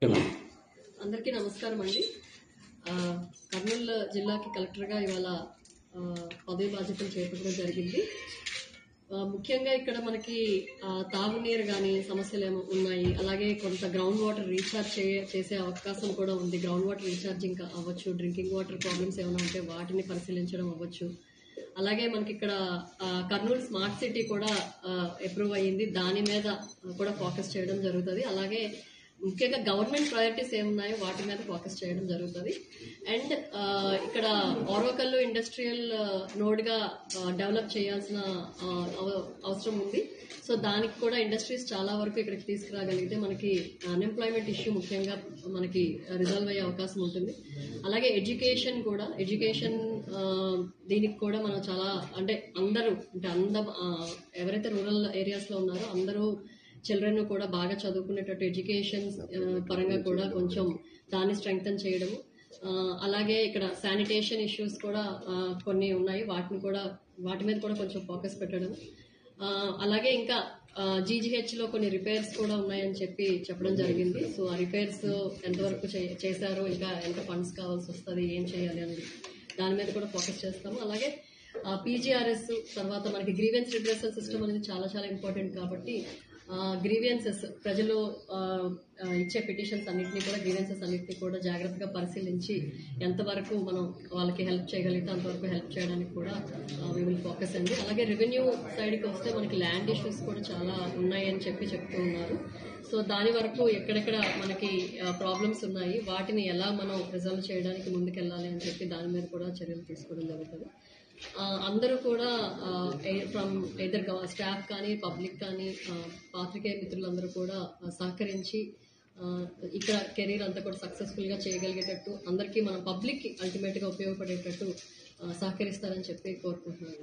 అందరికీ నమస్కారం అండి. కర్నూలు జిల్లాకి కలెక్టర్గా ఇవాళ పదవి బాధ్యతలు చేపట్టడం జరిగింది. ముఖ్యంగా ఇక్కడ మనకి తాగునీరు కానీ సమస్యలు ఏమో ఉన్నాయి. అలాగే కొంత గ్రౌండ్ వాటర్ రీఛార్జ్ చేసే అవకాశం కూడా ఉంది. గ్రౌండ్ వాటర్ రీఛార్జింగ్ అవ్వచ్చు, డ్రింకింగ్ వాటర్ ప్రాబ్లమ్స్ ఏమైనా ఉంటే వాటిని పరిశీలించడం అవ్వచ్చు. అలాగే మనకి ఇక్కడ కర్నూలు స్మార్ట్ సిటీ కూడా అప్రూవ్ అయ్యింది. దాని మీద కూడా ఫోకస్ చేయడం జరుగుతుంది. అలాగే ముఖ్యంగా గవర్నమెంట్ ప్రయారిటీస్ ఏమున్నాయో వాటి మీద ఫోకస్ చేయడం జరుగుతుంది. అండ్ ఇక్కడ ఓర్వకల్లు ఇండస్ట్రియల్ నోడ్గా డెవలప్ చేయాల్సిన అవసరం ఉంది. సో దానికి కూడా ఇండస్ట్రీస్ చాలా వరకు ఇక్కడికి తీసుకురాగలిగితే మనకి అన్ఎంప్లాయ్మెంట్ ఇష్యూ ముఖ్యంగా మనకి రిజాల్వ్ అయ్యే అవకాశం ఉంటుంది. అలాగే ఎడ్యుకేషన్ దీనికి కూడా మనం చాలా అందరూ ఎవరైతే రూరల్ ఏరియాస్లో ఉన్నారో అందరూ చిల్డ్రన్ కూడా బాగా చదువుకునేటట్టు ఎడ్యుకేషన్ పరంగా కూడా కొంచెం దాన్ని స్ట్రెంగ్తన్ చేయడము. అలాగే ఇక్కడ శానిటేషన్ ఇష్యూస్ కూడా కొన్ని ఉన్నాయి, వాటి మీద కూడా కొంచెం ఫోకస్ పెట్టడం. అలాగే ఇంకా జీజీహెచ్లో కొన్ని రిపేర్స్ కూడా ఉన్నాయని చెప్పడం జరిగింది. సో ఆ రిపేర్స్ ఎంతవరకు చేశారో, ఇంకా ఎంత ఫండ్స్ కావాల్సి వస్తుంది, ఏం చేయాలి అనేది దాని మీద కూడా ఫోకస్ చేస్తాము. అలాగే పీజీఆర్ఎస్ తర్వాత మనకి గ్రీవెన్స్ రిడ్రెసల్ సిస్టమ్ అనేది చాలా చాలా ఇంపార్టెంట్. కాబట్టి గ్రీవియన్సెస్ ప్రజలు ఇచ్చే పిటిషన్స్ అన్నింటినీ కూడా గ్రీవియన్సెస్ అన్నింటినీ కూడా జాగ్రత్తగా పరిశీలించి ఎంతవరకు మనం వాళ్ళకి హెల్ప్ చేయగలిగితే అంతవరకు హెల్ప్ చేయడానికి కూడా వీ విల్ ఫోకస్ అండి. అలాగే రెవెన్యూ సైడ్కి వస్తే మనకి ల్యాండ్ ఇష్యూస్ కూడా చాలా ఉన్నాయని చెప్తూ ఉన్నారు. సో దాని వరకు ఎక్కడెక్కడ మనకి ప్రాబ్లమ్స్ ఉన్నాయి, వాటిని ఎలా మనం రిజాల్వ్ చేయడానికి ముందుకెళ్ళాలి అని చెప్పి దాని మీద కూడా చర్యలు తీసుకోవడం జరుగుతుంది. అందరూ కూడా ఫ్రమ్ ఎయిదర్ స్టాఫ్ కానీ పబ్లిక్ కానీ పాత్రికేయ మిత్రులందరూ కూడా సహకరించి ఇక్కడ కెరీర్ అంతా కూడా సక్సెస్ఫుల్గా చేయగలిగేటట్టు అందరికీ మన పబ్లిక్ అల్టిమేట్గా ఉపయోగపడేటట్టు సహకరిస్తారని చెప్పి కోరుకుంటున్నాను.